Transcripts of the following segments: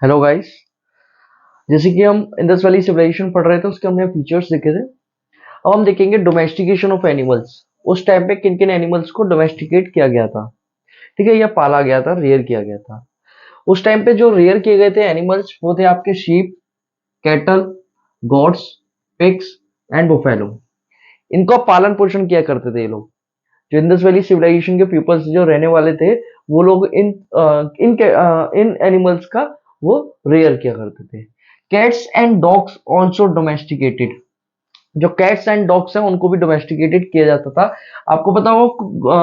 Hello guys. जैसे कि हम इंडस वैली सिविलाइजेशन पढ़ रहे थे, उसके हमने फीचर्स देखे थे। अब हम देखेंगे डोमेस्टिकेशन ऑफ एनिमल्स। उस टाइम पे किन किन एनिमल्स को डोमेस्टिकेट किया गया था, ठीक है, या पाला गया था, रेयर किया गया था। उस टाइम पे जो रेयर किए गए थे एनिमल्स वो थे आपके sheep, cattle, goats, pigs and buffalo. इनका पालन पोषण किया करते थे ये लोग। जो इंडस वैली सिविलाइजेशन के पीपल्स जो रहने वाले थे, वो लोग इन एनिमल्स का वो रेयर किया करते थे। Cats and dogs also domesticated. जो कैट्स एंड डॉग्स हैं उनको भी डोमेस्टिकेटेड किया जाता था। आपको पता हो,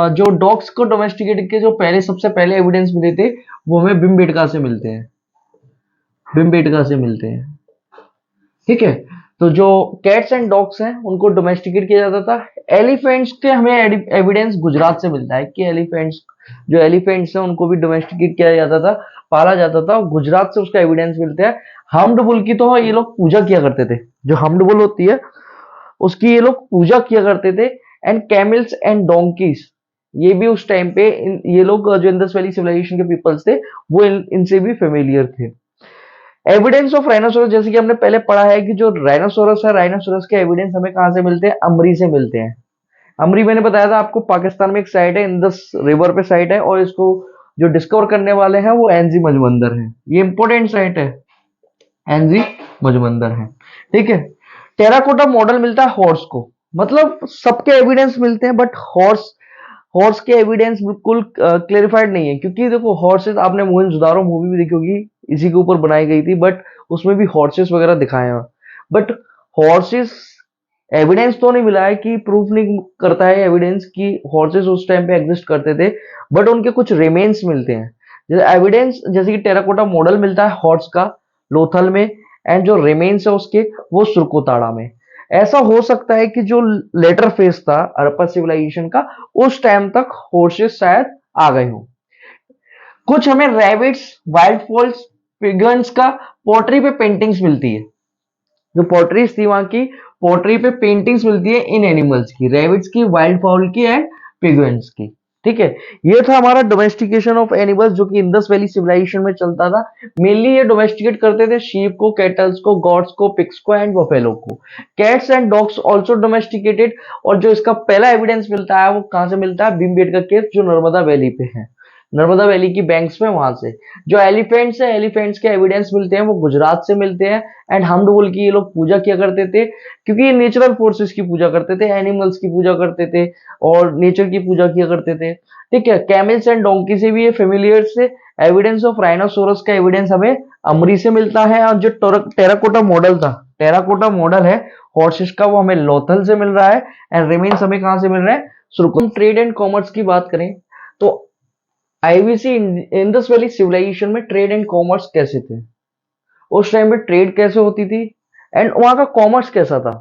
जो डॉग्स को डोमेस्टिकेटेड के जो पहले सबसे पहले एविडेंस मिले थे वो हमें भीमबेटका से मिलते हैं। भीमबेटका से मिलते हैं, ठीक है। तो जो कैट्स एंड डॉग्स हैं उनको डोमेस्टिकेट किया जाता था। एलिफेंट्स के हमें एविडेंस गुजरात से मिलता है कि एलिफेंट्स, जो एलिफेंट्स हैं उनको भी डोमेस्टिकेट किया जाता था, पाला जाता था, और गुजरात से उसका एविडेंस मिलता है। हम्ड बुल की तो ये लोग पूजा किया करते थे। जो हम्ड बुल होती है उसकी ये लोग पूजा किया करते थे। एंड कैमल्स एंड डोंकीज, ये भी उस टाइम पे ये लोग जो इंडस वैली सिविलाइजेशन के पीपल्स थे वो इनसे भी फेमिलियर थे। एविडेंस ऑफ राइनोसोरस, जैसे कि हमने पहले पढ़ा है कि जो राइनोसोरस है, राइनोसोरस के एविडेंस हमें कहां से मिलते हैं? अमरी से मिलते हैं। अमरी मैंने बताया था आपको, पाकिस्तान में एक साइट है, इंदस रिवर पे साइट है, और इसको जो डिस्कवर करने वाले हैं वो एनजी मजमंदर है। ये इंपॉर्टेंट साइट है, एनजी मजमंदर है, ठीक है। टेराकोटा मॉडल मिलता है हॉर्स को। मतलब सबके एविडेंस मिलते हैं, बट हॉर्स हॉर्स के एविडेंस बिल्कुल क्लेरिफाइड नहीं है, क्योंकि देखो हॉर्सेस, आपने मोहनजोदारो मूवी भी देखी होगी, इसी के ऊपर बनाई गई थी, बट उसमें भी हॉर्सेस वगैरह दिखाए हैं। बट हॉर्सेस एविडेंस तो नहीं मिला है, कि प्रूफ नहीं करता है एविडेंस कि हॉर्सेस उस टाइम पे एग्जिस्ट करते थे, बट उनके कुछ रिमेन्स मिलते हैं। जैसे एविडेंस, जैसे कि टेराकोटा मॉडल मिलता है हॉर्स का लोथल में, एंड जो रिमेन्स है उसके वो सुरकोताड़ा में। ऐसा हो सकता है कि जो लेटर फेज था हड़प्पा सिविलाइजेशन का, उस टाइम तक हॉर्सेस शायद आ गए हों। कुछ हमें रैबिट्स, वाइल्ड फॉल्स, पिगन्स का पोट्री पे पेंटिंग्स मिलती है। जो पोट्रीज थी वहां की, पोट्री पे पेंटिंग्स मिलती है इन एनिमल्स की, रैबिट्स की, वाइल्ड फाउल की एंड पिगन्स की, ठीक है। ये था हमारा डोमेस्टिकेशन ऑफ एनिमल्स, जो कि इंडस वैली सिविलाइजेशन में चलता था। मेनली ये डोमेस्टिकेट करते थे शीप को, कैटल्स को, गॉड्स को, पिग्स को एंड बफेलो को। Cats and dogs also domesticated. और जो इसका पहला एविडेंस मिलता है वो कहां से मिलता है? भीमबेटका केव, जो नर्मदा वैली पे है, नर्मदा वैली की बैंक्स में, वहां से। जो एलिफेंट्स है, एलिफेंट्स के एविडेंस मिलते हैं वो गुजरात से मिलते हैं। एंड हमडुबुल की ये लोग पूजा किया करते थे, क्योंकि ये नेचुरल फोर्सेस की पूजा करते थे, एनिमल्स की पूजा करते थे, और नेचर की पूजा किया करते थे, ठीक है। कैमल्स एंड डोंकी से भी ये फेमिलियर से। एविडेंस ऑफ राइनोसोरस का एविडेंस हमें अमरी से मिलता है। और जो टेराकोटा मॉडल था, टेराकोटा मॉडल है हॉर्सेस का, वो हमें लोथल से मिल रहा है। एंड रिमेन्स हमें कहां से मिल रहा है? सुरकुम। ट्रेड एंड कॉमर्स की बात करें तो आईवीसी, इंडस वैली सिविलाइजेशन में ट्रेड एंड कॉमर्स कैसे थे? उस टाइम पे ट्रेड कैसे होती थी, एंड वहां का कॉमर्स कैसा था?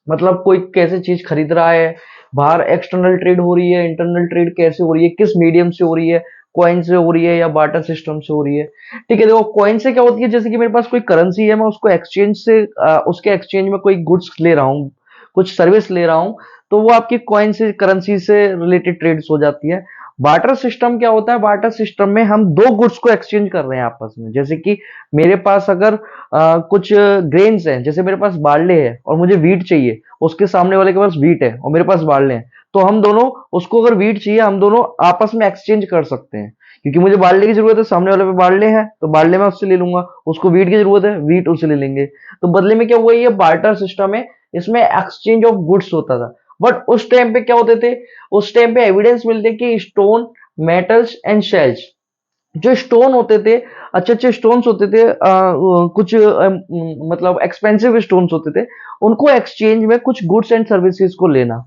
मतलब कोई कैसे चीज खरीद रहा है, बाहर एक्सटर्नल ट्रेड हो रही है, इंटरनल ट्रेड कैसे हो रही है, किस मीडियम से हो रही है, कॉइन से हो रही है या बार्टर सिस्टम से हो रही है, ठीक है। देखो कॉइन से क्या होती है, जैसे कि मेरे पास कोई करेंसी है, मैं उसको एक्सचेंज से उसके एक्सचेंज में कोई गुड्स ले रहा हूँ, कुछ सर्विस ले रहा हूँ, तो वो आपकी कॉइन से, करेंसी से रिलेटेड ट्रेड्स हो जाती है। बार्टर सिस्टम क्या होता है? बार्टर सिस्टम में हम दो गुड्स को एक्सचेंज कर रहे हैं आपस में। जैसे कि मेरे पास अगर कुछ ग्रेन्स हैं, जैसे मेरे पास बार्ले है और मुझे वीट चाहिए, उसके सामने वाले के पास वीट है और मेरे पास बार्ले हैं, तो हम दोनों, उसको अगर वीट चाहिए, हम दोनों आपस में एक्सचेंज कर सकते हैं। क्योंकि मुझे बार्ले की जरूरत है, सामने वाले पे बार्ले है, तो बार्ले मैं उससे ले लूंगा, उसको वीट की जरूरत है, वीट उससे ले लेंगे। तो बदले में क्या हुआ? ये बार्टर सिस्टम है, इसमें एक्सचेंज ऑफ गुड्स होता था। बट उस टाइम पे क्या होते थे? उस टाइम पे एविडेंस मिलते कि स्टोन, मेटल्स एंड शेल्स, जो स्टोन होते थे, अच्छे अच्छे स्टोन्स होते थे, कुछ मतलब एक्सपेंसिव स्टोन्स होते थे, उनको एक्सचेंज में कुछ गुड्स एंड सर्विसेज को लेना।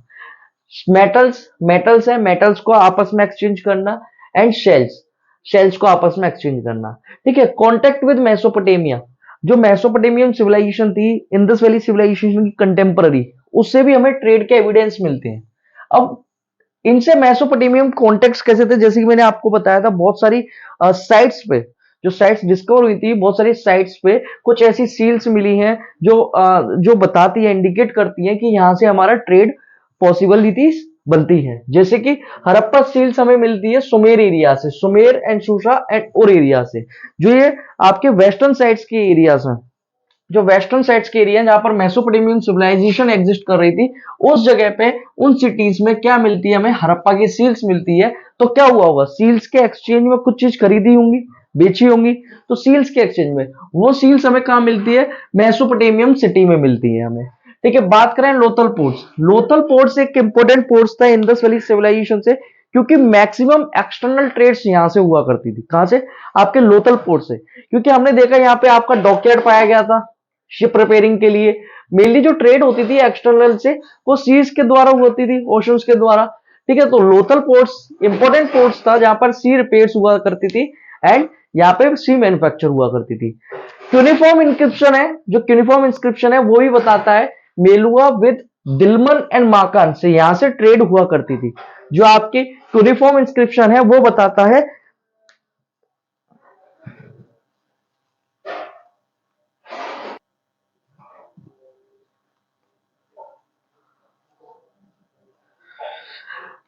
मेटल्स, मेटल्स है, मेटल्स को आपस में एक्सचेंज करना। एंड शेल्स, शेल्स को आपस में एक्सचेंज करना, ठीक है। कॉन्टेक्ट विद मेसोपोटेमिया, जो मेसोपोटेमियन सिविलाइजेशन थी, इंडस वैली सिविलाइजेशन की कंटेम्पररी, उससे भी हमें ट्रेड के एविडेंस मिलते हैं। अब इनसे मेसोपोटेमियन कॉन्टेक्ट कैसे थे? जैसे कि मैंने आपको बताया था, बहुत सारी साइट्स पे, जो साइट्स डिस्कवर हुई थी, बहुत सारी साइट्स पे कुछ ऐसी सील्स मिली हैं जो जो बताती है, इंडिकेट करती हैं कि यहाँ से हमारा ट्रेड पॉसिबिलिटीज बनती हैं। जैसे कि हड़प्पा सील्स हमें मिलती है सुमेर एरिया से, सुमेर एंड शूशा एंड और एरिया से, जो ये आपके वेस्टर्न साइड्स के एरियाज हैं, जो वेस्टर्न साइड्स के एरिया जहां पर मेसोपोटामियन सिविलाइजेशन एग्जिस्ट कर रही थी, उस जगह पे उन सिटीज में क्या मिलती है, हमें हड़प्पा की सील्स मिलती है। तो क्या हुआ होगा, सील्स के एक्सचेंज में कुछ चीज खरीदी होंगी, बेची होंगी, तो सील्स के एक्सचेंज में वो सील्स हमें कहाँ मिलती है, मेसोपोटामियन सिटी में मिलती है हमें। ठीक है, बात करें लोथल पोर्ट्स, लोथल पोर्ट्स एक इंपॉर्टेंट पोर्ट्स था इंडस वैली सिविलाइजेशन से, क्योंकि मैक्सिमम एक्सटर्नल ट्रेड्स यहां से हुआ करती थी। कहां से, आपके लोथल पोर्ट से, क्योंकि हमने देखा यहाँ पे आपका डॉकयार्ड पाया गया था शिप रिपेयरिंग के लिए। मेनली जो ट्रेड होती थी एक्सटर्नल से, वो सीज के द्वारा होती थी, ओशंस के द्वारा। ठीक है, तो लोथल पोर्ट्स इंपॉर्टेंट पोर्ट्स था जहां पर सी रिपेयर्स हुआ करती थी एंड यहाँ पे सी मैन्युफैक्चर हुआ करती थी। क्यूनिफॉर्म इंस्क्रिप्शन है, जो क्यूनिफॉर्म इंस्क्रिप्शन है वो भी बताता है मेलुआ विद दिलमन एंड माकान से यहां से ट्रेड हुआ करती थी। जो आपकी क्यूनिफॉर्म इंस्क्रिप्शन है वो बताता है,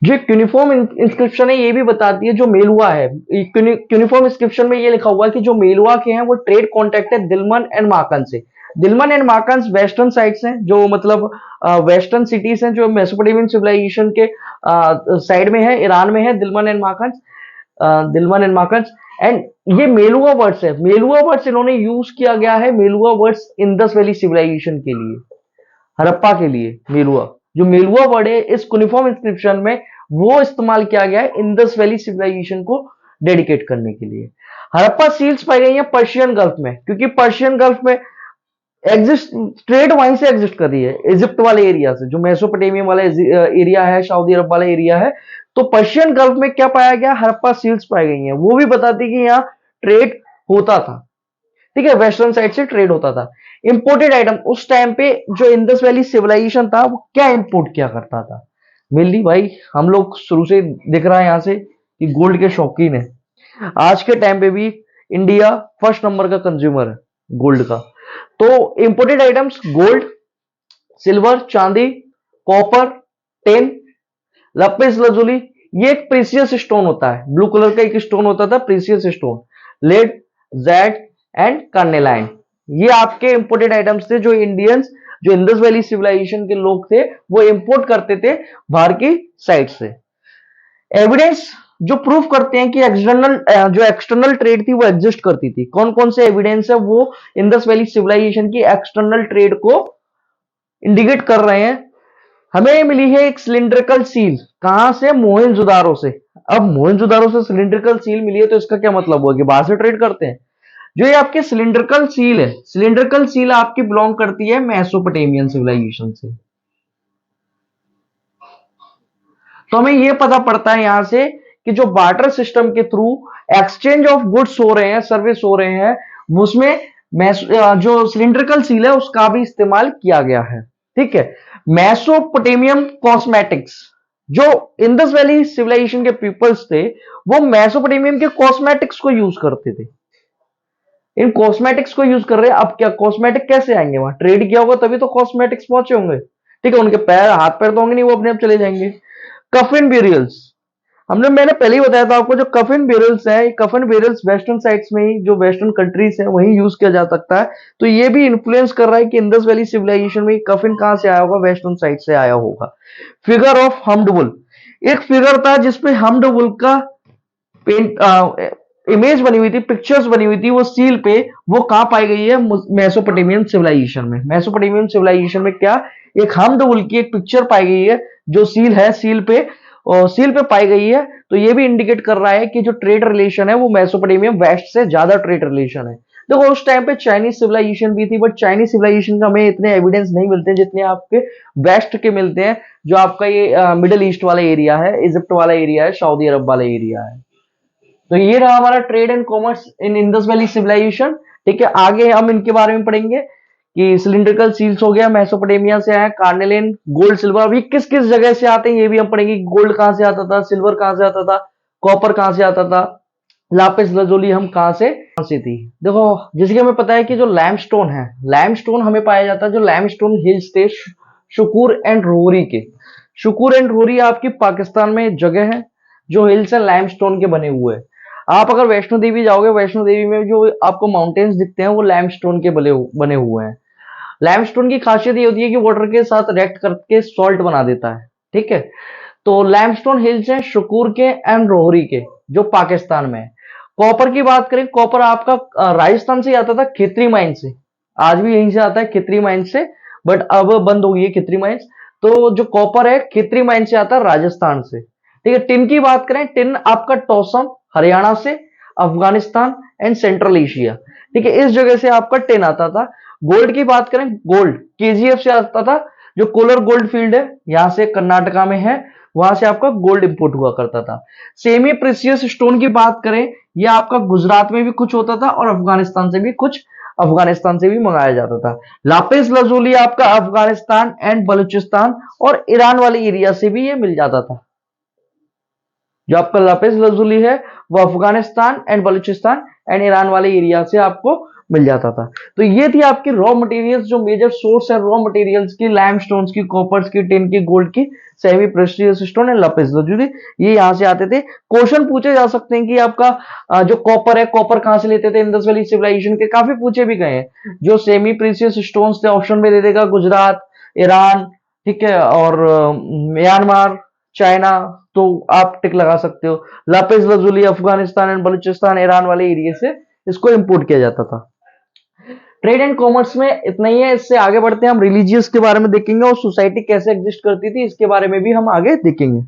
जो यूनिफॉर्म इंस्क्रिप्शन है ये भी बताती है, जो मेलुआ है, यूनिफॉर्म इंस्क्रिप्शन में ये लिखा हुआ है कि जो मेलुआ के हैं वो ट्रेड कॉन्टेक्ट है दिलमन एंड माकन से। दिलमन एंड माकन वेस्टर्न साइड्स हैं, जो मतलब वेस्टर्न सिटीज हैं, जो मेसोपोटामियन सिविलाइजेशन के साइड में है, ईरान में है Dilmun and Magan, Dilmun and Magan. And ये मेलुआ वर्ड्स है, मेलुआ वर्ड्स इन्होंने यूज किया गया है, Meluhha words Indus valley civilization के लिए, हड़प्पा के लिए मेलुआ, जो मेलुआ वर्ड है इस कुनिफॉर्म इंस्क्रिप्शन में वो इस्तेमाल किया गया है इंडस वैली सिविलाइजेशन को डेडिकेट करने के लिए। हड़प्पा सील्स पाई गई है पर्शियन गल्फ में, क्योंकि पर्शियन गल्फ में एग्जिस्ट ट्रेड वहीं से एग्जिस्ट कर रही है, इजिप्ट वाले एरिया से, जो मेसोपोटामिया वाला एरिया है, सऊदी अरब वाला एरिया है। तो पर्शियन गल्फ में क्या पाया गया, हड़प्पा सील्स पाई गई हैं, वो भी बताती है कि यहाँ ट्रेड होता था। ठीक है, वेस्टर्न साइड से ट्रेड होता था। इंपोर्टेड आइटम उस टाइम पे जो इंडस वैली सिविलाइजेशन था वो क्या इंपोर्ट किया करता था, मेनली भाई हम लोग शुरू से दिख रहा है यहां से कि गोल्ड के शौकीन है। आज के टाइम पे भी इंडिया फर्स्ट नंबर का कंज्यूमर है गोल्ड का। तो इंपोर्टेड आइटम्स गोल्ड, सिल्वर, चांदी, कॉपर, टेन, लपिस लजुली, ये एक प्रीसियस स्टोन होता है, ब्लू कलर का एक स्टोन होता था precious stone, lead, jade and carnelian, ये आपके इंपोर्टेड आइटम्स थे जो इंडियंस, जो इंडस वैली सिविलाइजेशन के लोग थे वो इंपोर्ट करते थे बाहर की साइड से। एविडेंस जो प्रूफ करते हैं कि एक्सटर्नल जो एक्सटर्नल ट्रेड थी वो एग्जिस्ट करती थी, कौन कौन से एविडेंस है वो इंडस वैली सिविलाइजेशन की एक्सटर्नल ट्रेड को इंडिकेट कर रहे हैं। हमें मिली है एक सिलिंड्रिकल सील, कहां से, मोहनजोदारो से। अब मोहनजोदारो से सिलिंड्रिकल सील मिली है तो इसका क्या मतलब हुआ कि बाहर से ट्रेड करते हैं। जो ये आपकी सिलिंड्रिकल सील है, सिलिंड्रिकल सील आपकी बिलोंग करती है मेसोपोटामियन सिविलाइजेशन से। तो हमें ये पता पड़ता है यहां से कि जो बार्टर सिस्टम के थ्रू एक्सचेंज ऑफ गुड्स हो रहे हैं, सर्विस हो रहे हैं, उसमें जो सिलिंड्रिकल सील है उसका भी इस्तेमाल किया गया है। ठीक है, मेसोपोटामियन कॉस्मेटिक्स, जो इंडस वैली सिविलाइजेशन के पीपल्स थे वो मेसोपोटामियन के कॉस्मेटिक्स को यूज करते थे, इन कॉस्मेटिक्स को यूज कर रहे हैं। अब क्या कॉस्मेटिक कैसे आएंगे, वहां ट्रेड किया होगा तभी तो कॉस्मेटिक्स पहुंचे होंगे। ठीक है, उनके पैर हाथ पैर तो होंगे नहीं, वो अपने आप चले जाएंगे। कफिन ब्यूरियल्स, मैंने पहले ही बताया था आपको, जो कफिन ब्यूरियल्स है, कफिन ब्यूरियल्स वेस्टर्न साइड्स में ही, जो वेस्टर्न कंट्रीज है वहीं यूज किया जा सकता है। तो ये भी इन्फ्लुएंस कर रहा है कि इंडस वैली सिविलाइजेशन में कफिन कहां से आया होगा, वेस्टर्न साइड से आया होगा। फिगर ऑफ हम्ड वुल, एक फिगर था जिसपे हम्ड वुल का पेंट इमेज बनी हुई थी, पिक्चर्स बनी हुई थी वो सील पे, वो कहां पाई गई है, मेसोपोटामियन सिविलाइजेशन में। मेसोपोटामियन सिविलाइजेशन में क्या, एक हम्ड वुल की एक पिक्चर पाई गई है जो सील है, सील पे और सील पे पाई गई है। तो ये भी इंडिकेट कर रहा है कि जो ट्रेड रिलेशन है वो मेसोपोटामियन वेस्ट से ज्यादा ट्रेड रिलेशन है। देखो उस टाइम पे चाइनीज सिविलाइजेशन भी थी, बट चाइनीज सिविलाइजेशन का हमें इतने एविडेंस नहीं मिलते जितने आपके वेस्ट के मिलते हैं, जो आपका ये मिडिल ईस्ट वाला एरिया है, इजिप्ट वाला एरिया है, सऊदी अरब वाला एरिया है। तो ये रहा हमारा trade and commerce in Indus valley civilization. ठीक है, आगे हम इनके बारे में पढ़ेंगे कि सिलिंड्रिकल सील्स हो गया, मेसोपोटामिया से आया, कार्नेलिन, गोल्ड, सिल्वर, अभी किस किस जगह से आते हैं ये भी हम पढ़ेंगे। गोल्ड कहां से आता था, सिल्वर कहां से आता था, कॉपर कहां से आता था, लापिस लजोली हम कहां से थी। देखो जैसे कि हमें पता है कि जो लैमस्टोन है, लैमस्टोन हमें पाया जाता है, जो लैमस्टोन हिल्स थे शुकूर एंड रोहरी के, शुकूर एंड रोहरी आपकी पाकिस्तान में जगह है जो हिल्स एंड लाइमस्टोन के बने हुए हैं। आप अगर वैष्णो देवी जाओगे, वैष्णो देवी में जो आपको माउंटेन्स दिखते हैं वो लाइमस्टोन के बने हुए हैं। लाइमस्टोन की खासियत ये होती है कि वाटर के साथ रिएक्ट करके सॉल्ट बना देता है। ठीक है, तो लाइमस्टोन हिल्स हैं शुकूर के एंड रोहरी के, जो पाकिस्तान में है। कॉपर की बात करें, कॉपर आपका राजस्थान से आता था, खित्री माइन से। आज भी यहीं से आता है, खित्री माइन से, बट अब बंद हो गई है खित्री माइंस। तो जो कॉपर है खित्री माइन से आता है, राजस्थान से। ठीक है, टिन की बात करें, टिन आपका टोसम हरियाणा से, अफगानिस्तान एंड सेंट्रल एशिया। ठीक है, इस जगह से आपका टिन आता था। गोल्ड की बात करें, गोल्ड केजीएफ से आता था, जो कोलर गोल्ड फील्ड है यहां से कर्नाटका में है, वहां से आपका गोल्ड इंपोर्ट हुआ करता था। सेमी प्रेसियस स्टोन की बात करें, यह आपका गुजरात में भी कुछ होता था और अफगानिस्तान से भी मंगाया जाता था। लापिस लजूली आपका अफगानिस्तान एंड बलूचिस्तान और ईरान वाले एरिया से भी ये मिल जाता था। जो आपका लापिस लजूली है वो Afghanistan and Balochistan and Iran वाले एरिया से आपको मिल जाता था। तो ये थी आपकी रॉ मटेरियल्स, जो मेजर सोर्स है रॉ मटेरियल्स की, लाइमस्टोन्स की, कॉपर्स की, टिन की, गोल्ड की, semi precious stone and lapis lazuli, ये यहां से आते थे। क्वेश्चन पूछे जा सकते हैं कि आपका जो कॉपर है, कॉपर कहां से लेते थे इंडस वैली सिविलाइजेशन के, काफी पूछे भी गए हैं। जो सेमी प्रेशियस स्टोन्स थे ऑप्शन में दे देगा गुजरात, ईरान, ठीक है, और म्यांमार, चाइना, तो आप टिक लगा सकते हो। Lapis lazuli Afghanistan and Balochistan, Iran वाले एरिया से इसको इंपोर्ट किया जाता था। ट्रेड एंड कॉमर्स में इतना ही है। इससे आगे बढ़ते हैं, हम रिलीजियस के बारे में देखेंगे और सोसाइटी कैसे एग्जिस्ट करती थी इसके बारे में भी हम आगे देखेंगे।